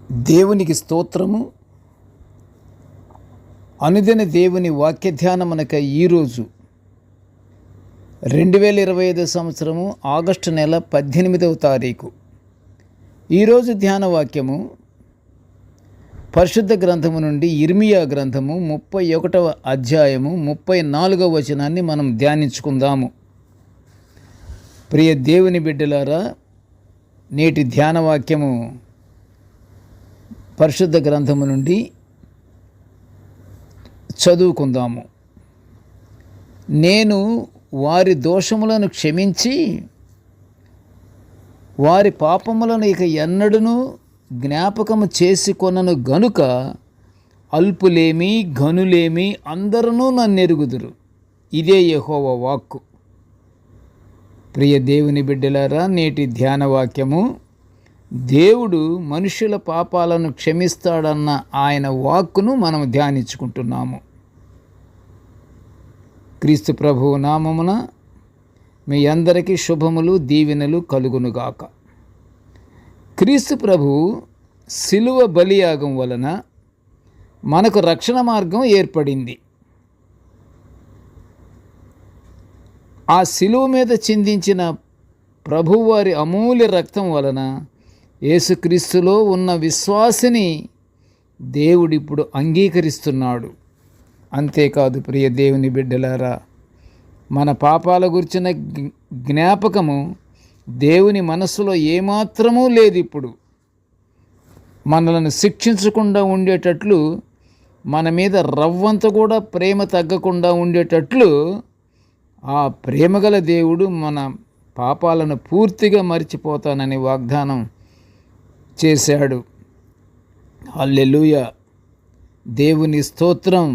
దేవునికి స్తోత్రము. అనుదిన దేవుని వాక్య ధ్యానమునకై ఈరోజు 2025 సంవత్సరము ఆగస్టు నెల 18వ తారీఖు. ఈరోజు ధ్యాన వాక్యము పరిశుద్ధ గ్రంథము నుండి ఇర్మియా గ్రంథము 31వ అధ్యాయము 34వ వచనాన్ని మనం ధ్యానించుకుందాము. ప్రియ దేవుని బిడ్డలారా, నేటి ధ్యాన వాక్యము పరిశుద్ధ గ్రంథము నుండి చదువుకుందాము. నేను వారి దోషములను క్షమించి వారి పాపములను ఇక ఎన్నడూను జ్ఞాపకము చేసుకొనను గనుక అల్పులేమి ఘనులేమి అందరూ నన్నెరుగుదురు. ఇదే యెహోవా వాక్కు. ప్రియ దేవుని బిడ్డలారా, నేటి ధ్యాన వాక్యము దేవుడు మనుషుల పాపాలను క్షమిస్తాడన్న ఆయన వాక్కును మనం ధ్యానించుకుంటున్నాము. క్రీస్తు ప్రభువు నామమున మీ అందరికీ శుభములు దీవెనలు కలుగునుగాక. క్రీస్తు ప్రభువు శిలువ బలియాగం వలన మనకు రక్షణ మార్గం ఏర్పడింది. ఆ శిలువ మీద చిందించిన ప్రభువారి అమూల్య రక్తం వలన యేసుక్రీస్తులో ఉన్న విశ్వాసిని దేవుడిప్పుడు అంగీకరిస్తున్నాడు. అంతేకాదు ప్రియ దేవుని బిడ్డలారా, మన పాపాల గురించిన జ్ఞాపకము దేవుని మనస్సులో ఏమాత్రమూ లేదు. ఇప్పుడు మనలను శిక్షించకుండా ఉండేటట్లు, మన మీద రవ్వంత కూడా ప్రేమ తగ్గకుండా ఉండేటట్లు ఆ ప్రేమగల దేవుడు మన పాపాలను పూర్తిగా మరిచిపోతానని వాగ్దానం చేశాడు. హల్లెలూయా, దేవుని స్తోత్రం.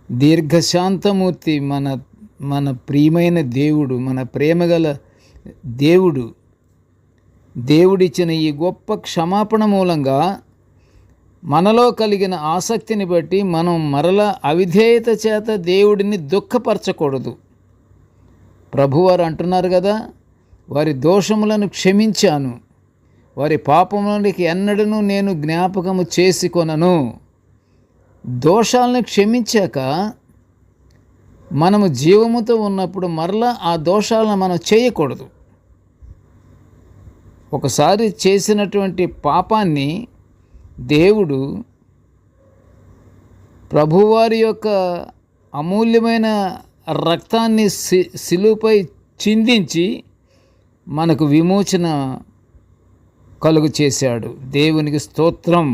దీర్ఘశాంతమూర్తి మన ప్రియమైన దేవుడు, మన ప్రేమగల దేవుడు, దేవుడిచ్చిన ఈ గొప్ప క్షమాపణ మూలంగా మనలో కలిగిన ఆసక్తిని బట్టి మనం మరలా అవిధేయత చేత దేవుడిని దుఃఖపరచకూడదు. ప్రభువారు అంటున్నారు కదా, వారి దోషములను క్షమించాను, వారి పాపములకి ఎన్నడూ నేను జ్ఞాపకము చేసుకొనను. దోషాలను క్షమించాక మనము జీవముతో ఉన్నప్పుడు మరలా ఆ దోషాలను మనం చేయకూడదు. ఒకసారి చేసినటువంటి పాపాన్ని దేవుడు ప్రభువారి యొక్క అమూల్యమైన రక్తాన్ని శిలువపై చిందించి మనకు విమోచన కలుగు చేశాడు. దేవునికి స్తోత్రం.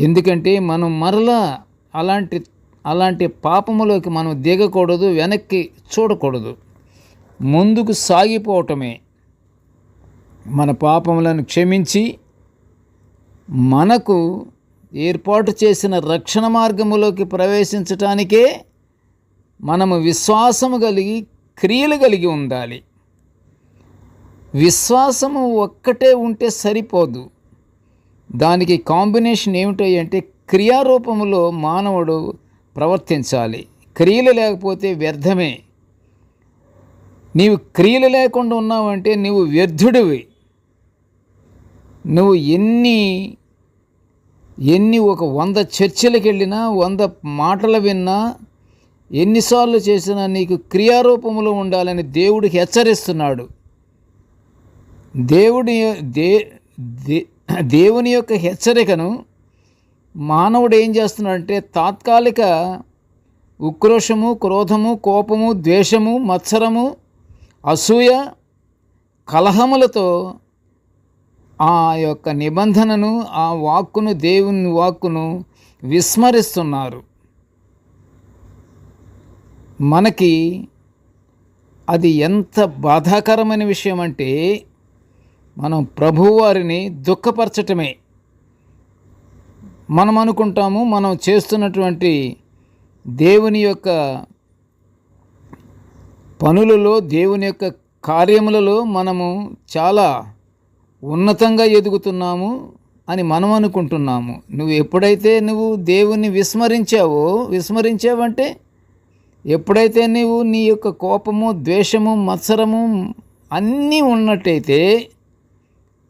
ఎందుకంటే మనం మరలా అలాంటి పాపములోకి మనం దిగకూడదు, వెనక్కి చూడకూడదు, ముందుకు సాగిపోవటమే. మన పాపములను క్షమించి మనకు ఏర్పాటు చేసిన రక్షణ మార్గములోకి ప్రవేశించటానికే మనము విశ్వాసము కలిగి క్రియలు కలిగి ఉండాలి. విశ్వాసము ఒక్కటే ఉంటే సరిపోదు, దానికి కాంబినేషన్ ఏమిటంటే క్రియారూపములో మానవుడు ప్రవర్తించాలి. క్రియలు లేకపోతే వ్యర్థమే. నీవు క్రియలు లేకుండా ఉన్నావంటే నీవు వ్యర్థుడివి. నువ్వు ఎన్ని ఒక 100 చర్చలకు వెళ్ళినా, 100 మాటలు విన్నా, ఎన్నిసార్లు చేసినా నీకు క్రియారూపంలో ఉండాలని దేవుడికి హెచ్చరిస్తున్నాడు. దేవుని యొక్క హెచ్చరికను మానవుడు ఏం చేస్తున్నాడంటే తాత్కాలిక ఉక్రోషము, క్రోధము, కోపము, ద్వేషము, మత్సరము, అసూయ, కలహములతో ఆ యొక్క నిబంధనను, ఆ వాక్కును, దేవుని వాక్కును విస్మరిస్తున్నారు. మనకి అది ఎంత బాధాకరమైన విషయం అంటే మనం ప్రభువారిని దుఃఖపరచటమే. మనం అనుకుంటాము మనం చేస్తున్నటువంటి దేవుని యొక్క పనులలో, దేవుని యొక్క కార్యములలో మనము చాలా ఉన్నతంగా ఎదుగుతున్నాము అని మనం అనుకుంటున్నాము. నువ్వు ఎప్పుడైతే దేవుని విస్మరించావంటే ఎప్పుడైతే నీవు నీ యొక్క కోపము, ద్వేషము, మత్సరము అన్నీ ఉన్నట్టయితే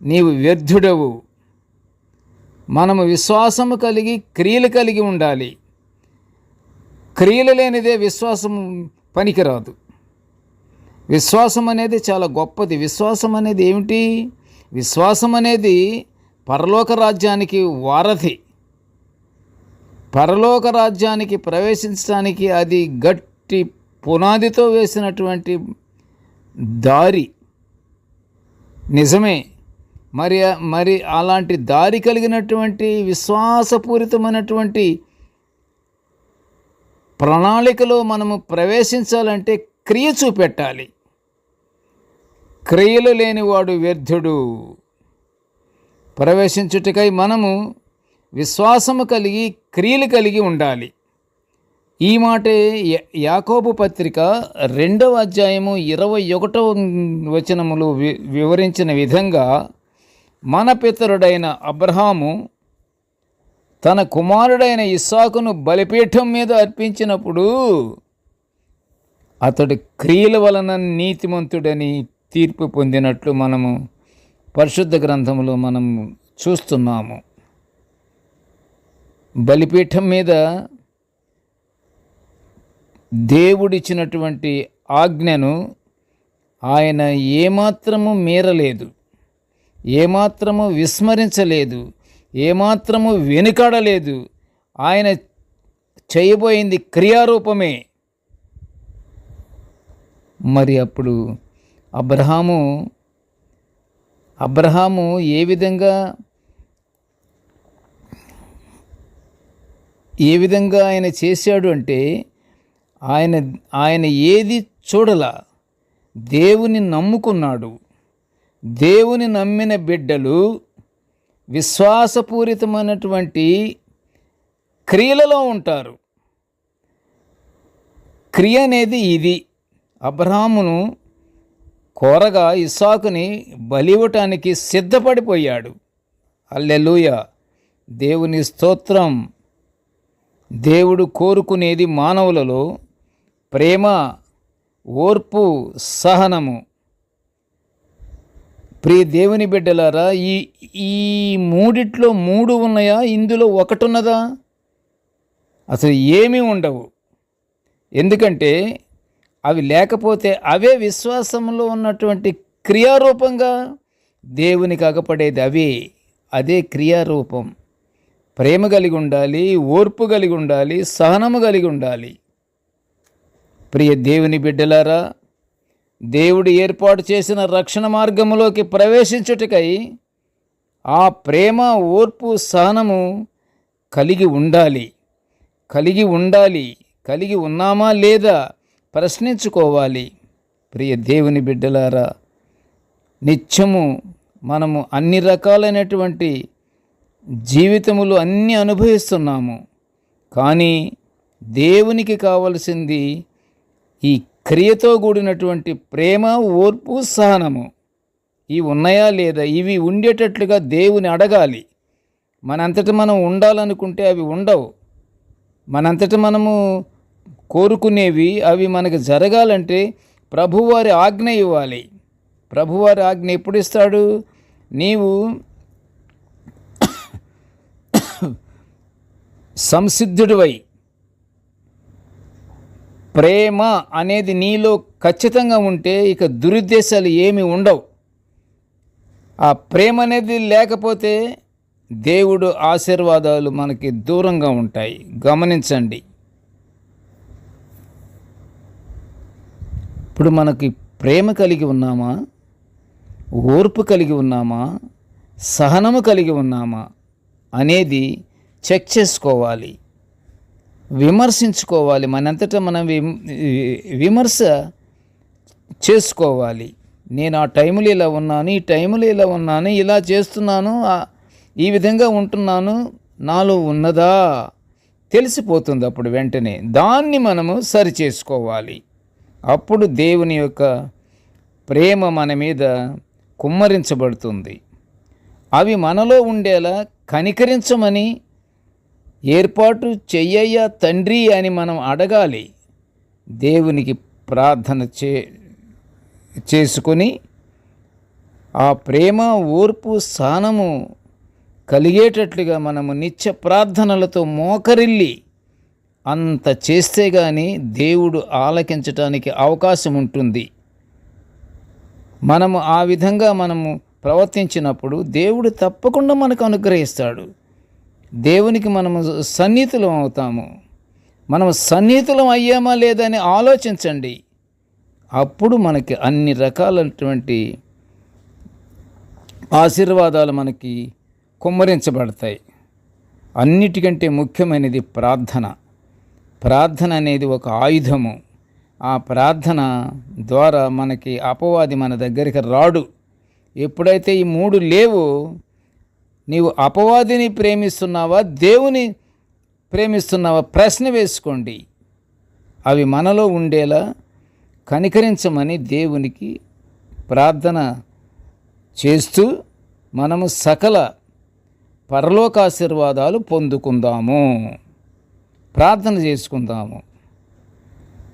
నీవు వ్యర్థుడవు. మనము విశ్వాసము కలిగి క్రియలు కలిగి ఉండాలి. క్రియలు లేనిదే విశ్వాసం పనికిరాదు. విశ్వాసం అనేది చాలా గొప్పది. విశ్వాసం అనేది ఏమిటి? విశ్వాసం అనేది పరలోక రాజ్యానికి వారధి. పరలోక రాజ్యానికి ప్రవేశించడానికి అది గట్టి పునాదితో వేసినటువంటి దారి. నిజమే. మరి అలాంటి దారి కలిగినటువంటి విశ్వాసపూరితమైనటువంటి ప్రణాళికలో మనము ప్రవేశించాలంటే క్రియ చూపెట్టాలి. క్రియలు లేనివాడు వ్యర్థుడు. ప్రవేశించుటకై మనము విశ్వాసము కలిగి క్రియలు కలిగి ఉండాలి. ఈ మాటే యాకోబు పత్రిక 2వ అధ్యాయము 21వ వచనములు వివరించిన విధంగా, మన పితరుడైన అబ్రహాము తన కుమారుడైన ఇస్సాకును బలిపీఠం మీద అర్పించినప్పుడు అతడు క్రియల వలన నీతిమంతుడని తీర్పు పొందినట్లు మనము పరిశుద్ధ గ్రంథంలో మనం చూస్తున్నాము. బలిపీఠం మీద దేవుడిచ్చినటువంటి ఆజ్ఞను ఆయన ఏమాత్రము మీరలేదు, ఏమాత్రము విస్మరించలేదు, ఏమాత్రము వెనుకాడలేదు. ఆయన చేయబోయింది క్రియారూపమే. మరి అప్పుడు అబ్రహాము ఏ విధంగా ఆయన చేశాడు అంటే, ఆయన ఏది చూడలా, దేవుని నమ్ముకున్నాడు. దేవుని నమ్మిన బిడ్డలు విశ్వాసపూరితమైనటువంటి క్రియలలో ఉంటారు. క్రియ అనేది ఇది. అబ్రహామును కోరగా ఇస్సాకుని బలివ్వటానికి సిద్ధపడిపోయాడు. హల్లెలూయా, దేవుని స్తోత్రం. దేవుడు కోరుకునేది మానవులలో ప్రేమ, ఓర్పు, సహనము. ప్రియ దేవుని బిడ్డలారా, ఈ మూడిట్లో 3 ఉన్నాయా? ఇందులో ఒకటి ఉన్నదా? అసలు ఏమీ ఉండవు. ఎందుకంటే అవి లేకపోతే అవే విశ్వాసంలో ఉన్నటువంటి క్రియారూపంగా దేవునికి అగపడేది. అదే క్రియారూపం. ప్రేమ కలిగి ఉండాలి, ఓర్పు కలిగి ఉండాలి, సహనము కలిగి ఉండాలి. ప్రియ దేవుని బిడ్డలారా, దేవుడు ఏర్పాటు చేసిన రక్షణ మార్గములోకి ప్రవేశించుటకై ఆ ప్రేమ, ఓర్పు, సహనము కలిగి ఉండాలి. కలిగి ఉన్నామా లేదా ప్రశ్నించుకోవాలి. ప్రియ దేవుని బిడ్డలారా, నిత్యము మనము అన్ని రకాలైనటువంటి జీవితములు అన్నీ అనుభవిస్తున్నాము. కానీ దేవునికి కావలసింది ఈ క్రియతో కూడినటువంటి ప్రేమ, ఓర్పు, సహనము. ఇవి ఉన్నాయా లేదా? ఇవి ఉండేటట్లుగా దేవుని అడగాలి. మనంతట మనం ఉండాలనుకుంటే అవి ఉండవు. మనంతట మనము కోరుకునేవి అవి మనకు జరగాలంటే ప్రభువారి ఆజ్ఞ ఇవ్వాలి. ప్రభువారి ఆజ్ఞ ఎప్పుడు ఇస్తాడు? నీవు సంసిద్ధుడివై ప్రేమ అనేది నీలో ఖచ్చితంగా ఉంటే ఇక దురుద్దేశాలు ఏమీ ఉండవు. ఆ ప్రేమ అనేది లేకపోతే దేవుడు ఆశీర్వాదాలు మనకి దూరంగా ఉంటాయి. గమనించండి. ఇప్పుడు మనకి ప్రేమ కలిగి ఉన్నామా? ఓర్పు కలిగి ఉన్నామా? సహనము కలిగి ఉన్నామా అనేది చెక్ చేసుకోవాలి, విమర్శించుకోవాలి. మనంతటా మనం విమర్శ చేసుకోవాలి. నేను ఆ టైంలో ఇలా ఉన్నాను, ఈ టైంలో ఇలా ఉన్నాను, ఇలా చేస్తున్నాను, ఈ విధంగా ఉంటున్నాను, నాలో ఉన్నదా తెలిసిపోతుంది. అప్పుడు వెంటనే దాన్ని మనము సరి చేసుకోవాలి. అప్పుడు దేవుని యొక్క ప్రేమ మన మీద కుమ్మరించబడుతుంది. అవి మనలో ఉండేలా కనికరించమని ఏర్పాటు చెయ్యయ్యా తండ్రి అని మనం అడగాలి. దేవునికి ప్రార్థన చేసుకొని ఆ ప్రేమ, ఓర్పు, సహనము కలిగేటట్లుగా మనము నిత్య ప్రార్థనలతో మోకరిల్లి అంత చేస్తే గాని దేవుడు ఆలకించటానికి అవకాశం ఉంటుంది. మనము ఆ విధంగా ప్రవర్తించినప్పుడు దేవుడు తప్పకుండా మనకు అనుగ్రహిస్తాడు. దేవునికి మనము సన్నిహితులం అవుతాము. మనం సన్నిహితులం అయ్యామా లేదని ఆలోచించండి. అప్పుడు మనకి అన్ని రకాలైనటువంటి ఆశీర్వాదాలు మనకి కుమ్మరించబడతాయి. అన్నిటికంటే ముఖ్యమైనది ప్రార్థన. ప్రార్థన అనేది ఒక ఆయుధము. ఆ ప్రార్థన ద్వారా మనకి అపవాది మన దగ్గరికి రాడు. ఎప్పుడైతే ఈ మూడు లేవో, నీవు అపవాదిని ప్రేమిస్తున్నావా, దేవుని ప్రేమిస్తున్నావా ప్రశ్న వేసుకోండి. అవి మనలో ఉండేలా కనికరించమని దేవునికి ప్రార్థన చేస్తూ మనము సకల పరలోకాశీర్వాదాలు పొందుకుందాము. ప్రార్థన చేసుకుందాము.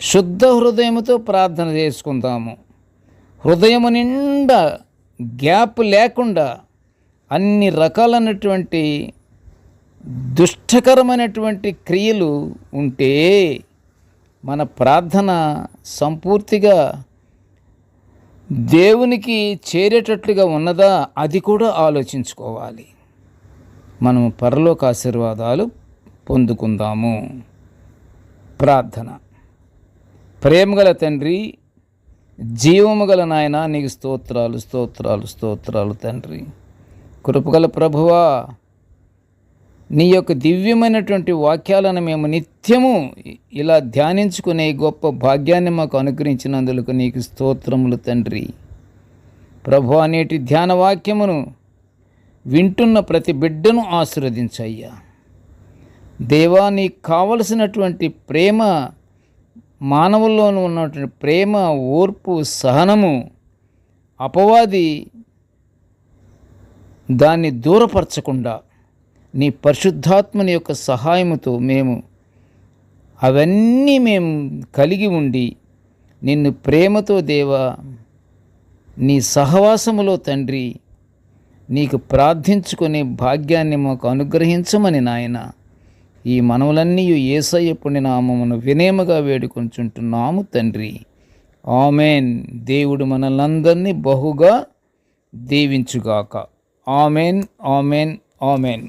శుద్ధ హృదయముతో ప్రార్థన చేసుకుందాము. హృదయము నిండా గ్యాప్ లేకుండా అన్ని రకాలైనటువంటి దుష్టకరమైనటువంటి క్రియలు ఉంటే మన ప్రార్థన సంపూర్తిగా దేవునికి చేరేటట్లుగా ఉన్నదా, అది కూడా ఆలోచించుకోవాలి. మనము పరలోక ఆశీర్వాదాలు పొందుకుందాము. ప్రార్థన. ప్రేమగల తండ్రి, జీవము గల నాయన, నీకు స్తోత్రాలు స్తోత్రాలు స్తోత్రాలు తండ్రి. కృపగల ప్రభువా, నీ యొక్క దివ్యమైనటువంటి వాక్యాలను మేము నిత్యము ఇలా ధ్యానించుకునే గొప్ప భాగ్యాన్ని మాకు అనుగ్రహించినందుకు నీకు స్తోత్రములు తండ్రి. ప్రభువా, నేటి ధ్యాన వాక్యమును వింటున్న ప్రతి బిడ్డను ఆశీర్వదించయ్యా. దేవా, నీకు కావలసినటువంటి ప్రేమ, మానవుల్లోనూ ఉన్నటువంటి ప్రేమ, ఓర్పు, సహనము అపవాది దాన్ని దూరపరచకుండా నీ పరిశుద్ధాత్మని యొక్క సహాయముతో అవన్నీ మేము కలిగి ఉండి నిన్ను ప్రేమతో దేవా, నీ సహవాసములో తండ్రి నీకు ప్రార్థించుకునే భాగ్యాన్ని మాకు అనుగ్రహించమని నాయన ఈ మనవులన్నీ యేసయ్య పుణ్యనామమును వినేమగా వేడుకొంచుంటున్నాము తండ్రి. ఆమెన్. దేవుడు మనల్నందరినీ బహుగా దీవించుగాక. Amen, amen, amen.